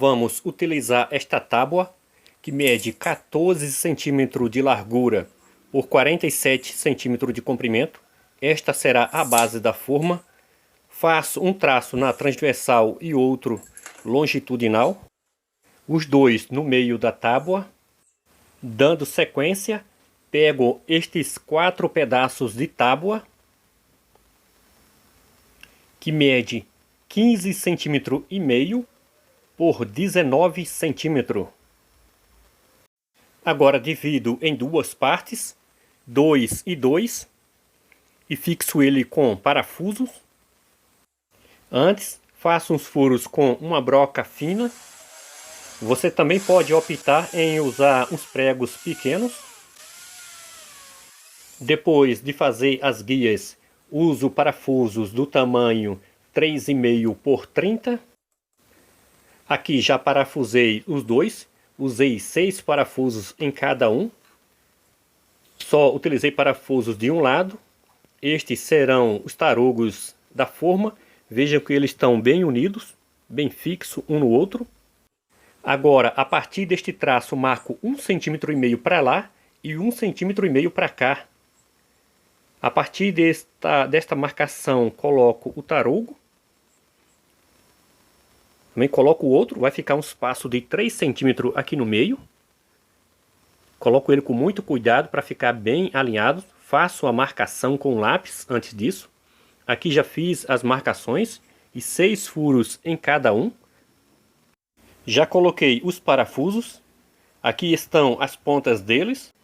Vamos utilizar esta tábua que mede 14 centímetros de largura por 47 centímetros de comprimento. Esta será a base da forma. Faço um traço na transversal e outro longitudinal, os dois no meio da tábua. Dando sequência, pego estes 4 pedaços de tábua que mede 15 centímetros e meio por 19 centímetros. Agora divido em duas partes, 2 e 2, e fixo ele com parafusos. Antes, faço uns furos com uma broca fina. Você também pode optar em usar uns pregos pequenos. Depois de fazer as guias, uso parafusos do tamanho 3,5 por 30. Aqui já parafusei os dois, usei 6 parafusos em cada um. Só utilizei parafusos de um lado. Estes serão os tarugos da forma. Vejam que eles estão bem unidos, bem fixos um no outro. Agora, a partir deste traço, marco 1,5 cm para lá e 1,5 cm para cá. A partir desta marcação, coloco o tarugo. Também coloco o outro, vai ficar um espaço de 3 centímetros aqui no meio. Coloco ele com muito cuidado para ficar bem alinhado. Faço a marcação com lápis antes disso. Aqui já fiz as marcações e 6 furos em cada um. Já coloquei os parafusos. Aqui estão as pontas deles.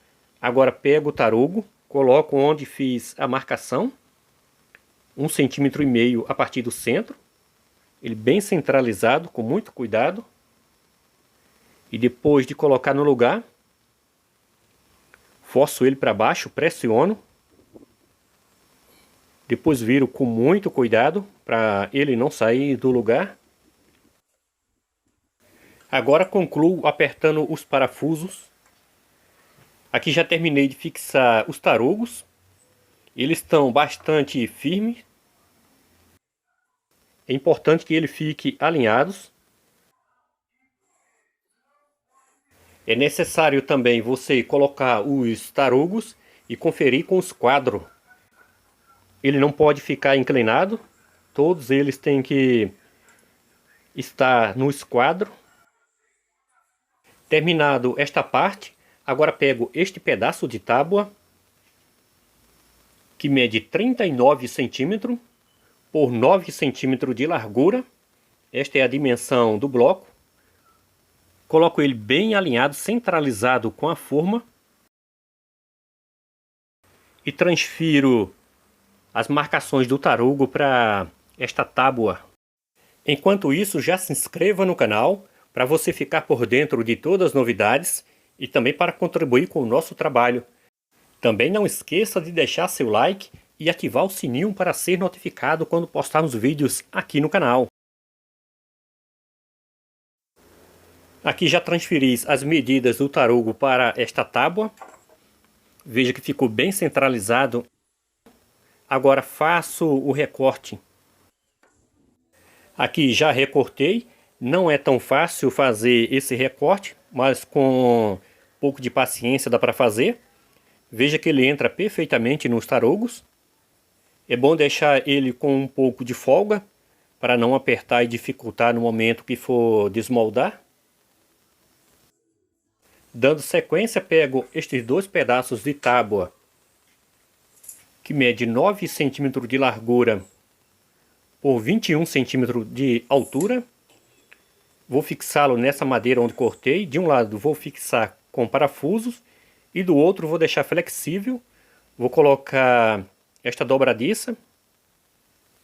Agora pego o tarugo, coloco onde fiz a marcação. 1,5 cm a partir do centro. Ele bem centralizado, com muito cuidado. E depois de colocar no lugar, forço ele para baixo, pressiono. Depois viro com muito cuidado para ele não sair do lugar. Agora concluo apertando os parafusos. Aqui já terminei de fixar os tarugos. Eles estão bastante firmes. É importante que ele fique alinhados. É necessário também você colocar os tarugos e conferir com os quadros. Ele não pode ficar inclinado. Todos eles têm que estar no esquadro. Terminado esta parte, agora pego este pedaço de tábua que mede 39 centímetros por 9 centímetros de largura. Esta é a dimensão do bloco. Coloco ele bem alinhado, centralizado com a forma. E transfiro as marcações do tarugo para esta tábua. Enquanto isso, já se inscreva no canal para você ficar por dentro de todas as novidades e também para contribuir com o nosso trabalho. Também não esqueça de deixar seu like e ativar o sininho para ser notificado quando postarmos vídeos aqui no canal. Aqui já transferi as medidas do tarugo para esta tábua. Veja que ficou bem centralizado. Agora faço o recorte. Aqui já recortei. Não é tão fácil fazer esse recorte, mas com um pouco de paciência dá para fazer. Veja que ele entra perfeitamente nos tarugos. É bom deixar ele com um pouco de folga, para não apertar e dificultar no momento que for desmoldar. Dando sequência, pego estes 2 pedaços de tábua, que mede 9 centímetros de largura por 21 centímetros de altura. Vou fixá-lo nessa madeira onde cortei. De um lado vou fixar com parafusos e do outro vou deixar flexível. Vou colocar esta dobradiça.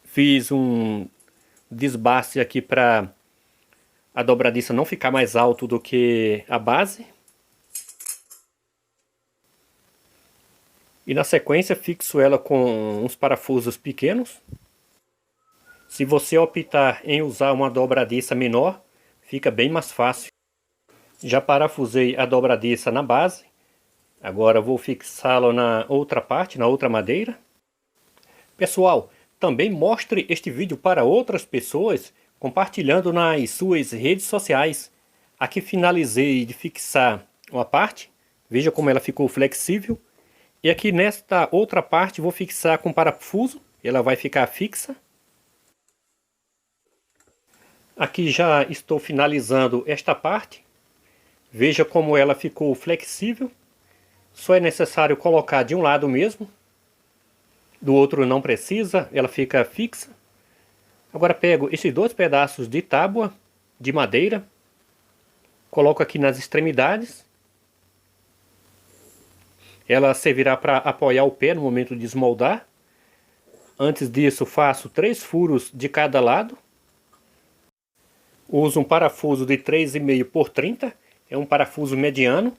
Fiz um desbaste aqui para a dobradiça não ficar mais alto do que a base. E na sequência fixo ela com uns parafusos pequenos. Se você optar em usar uma dobradiça menor, fica bem mais fácil. Já parafusei a dobradiça na base. Agora vou fixá-lo na outra parte, na outra madeira. Pessoal, também mostre este vídeo para outras pessoas compartilhando nas suas redes sociais. Aqui finalizei de fixar uma parte, veja como ela ficou flexível. E aqui nesta outra parte vou fixar com parafuso, ela vai ficar fixa. Aqui já estou finalizando esta parte. Veja como ela ficou flexível. Só é necessário colocar de um lado mesmo. Do outro não precisa, ela fica fixa. Agora pego esses dois pedaços de tábua de madeira. Coloco aqui nas extremidades. Ela servirá para apoiar o pé no momento de desmoldar. Antes disso faço 3 furos de cada lado. Uso um parafuso de 3,5 por 30. É um parafuso mediano.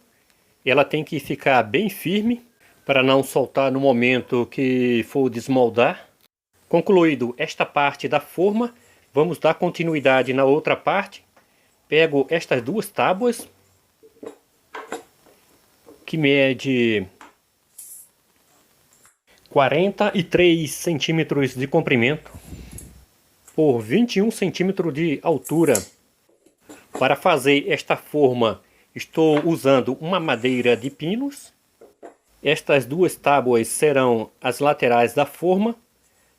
Ela tem que ficar bem firme para não soltar no momento que for desmoldar. Concluído esta parte da forma, vamos dar continuidade na outra parte. Pego estas duas tábuas, que mede 43 centímetros de comprimento por 21 centímetros de altura. Para fazer esta forma, estou usando uma madeira de pinos. Estas duas tábuas serão as laterais da forma.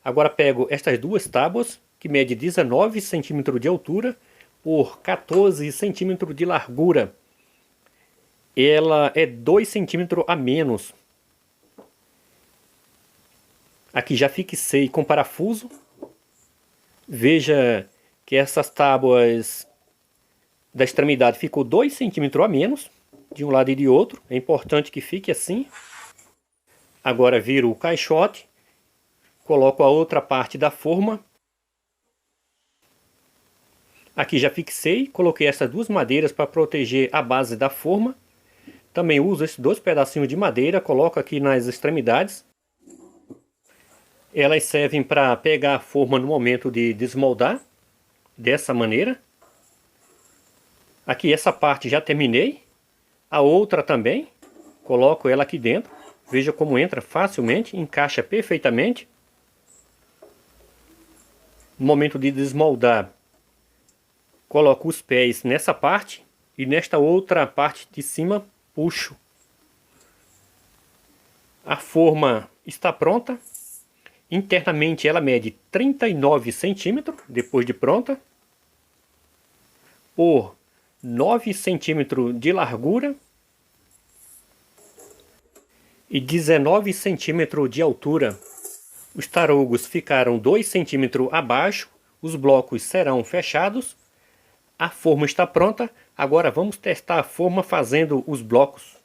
Agora pego estas duas tábuas, que mede 19 centímetros de altura por 14 centímetros de largura. Ela é 2 centímetros a menos. Aqui já fixei com parafuso. Veja que essas tábuas da extremidade ficou 2 centímetros a menos, de um lado e de outro. É importante que fique assim. Agora viro o caixote, coloco a outra parte da forma. Aqui já fixei, coloquei essas duas madeiras para proteger a base da forma. Também uso esses dois pedacinhos de madeira, coloco aqui nas extremidades. Elas servem para pegar a forma no momento de desmoldar, dessa maneira. Aqui essa parte já terminei, a outra também, coloco ela aqui dentro. Veja como entra facilmente, encaixa perfeitamente. No momento de desmoldar, coloco os pés nessa parte e nesta outra parte de cima puxo. A forma está pronta. Internamente ela mede 39 centímetros depois de pronta, por 9 centímetros de largura e 19 centímetros de altura. Os tarugos ficaram 2 centímetros abaixo, os blocos serão fechados. A forma está pronta, agora vamos testar a forma fazendo os blocos.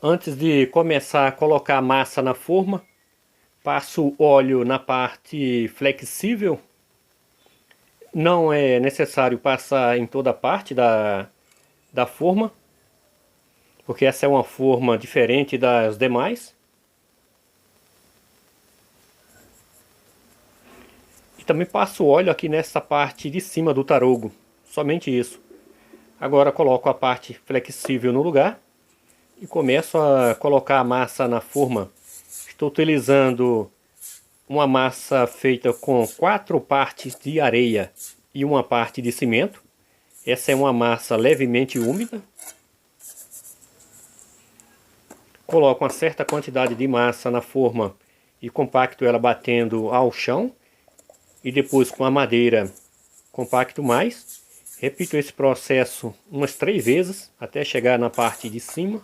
Antes de começar a colocar a massa na forma, passo óleo na parte flexível. Não é necessário passar em toda a parte da forma, porque essa é uma forma diferente das demais. E também passo óleo aqui nessa parte de cima do tarugo, somente isso. Agora coloco a parte flexível no lugar e começo a colocar a massa na forma. Estou utilizando uma massa feita com 4 partes de areia e uma parte de cimento. Essa é uma massa levemente úmida. Coloco uma certa quantidade de massa na forma e compacto ela batendo ao chão. E depois com a madeira compacto mais. Repito esse processo umas 3 vezes até chegar na parte de cima.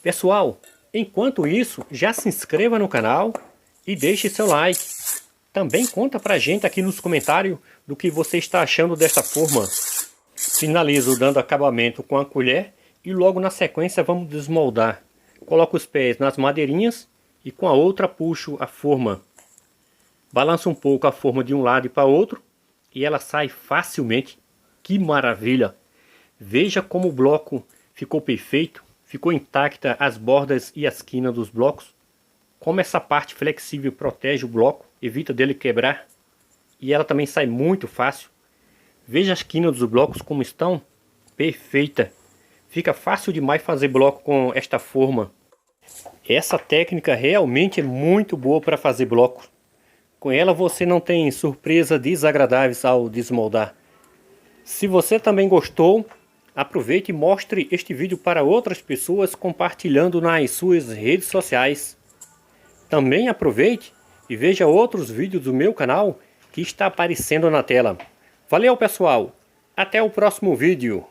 Pessoal, enquanto isso, já se inscreva no canal e deixe seu like. Também conta pra gente aqui nos comentários do que você está achando dessa forma. Finalizo dando acabamento com a colher e logo na sequência vamos desmoldar. Coloco os pés nas madeirinhas e com a outra puxo a forma. Balanço um pouco a forma de um lado e para outro e ela sai facilmente. Que maravilha! Veja como o bloco ficou perfeito. Ficou intacta as bordas e as quinas dos blocos. Como essa parte flexível protege o bloco, evita dele quebrar. E ela também sai muito fácil. Veja as quinas dos blocos como estão. Perfeita. Fica fácil demais fazer bloco com esta forma. Essa técnica realmente é muito boa para fazer bloco. Com ela você não tem surpresas desagradáveis ao desmoldar. Se você também gostou, aproveite e mostre este vídeo para outras pessoas compartilhando nas suas redes sociais. Também aproveite e veja outros vídeos do meu canal que está aparecendo na tela. Valeu pessoal, até o próximo vídeo.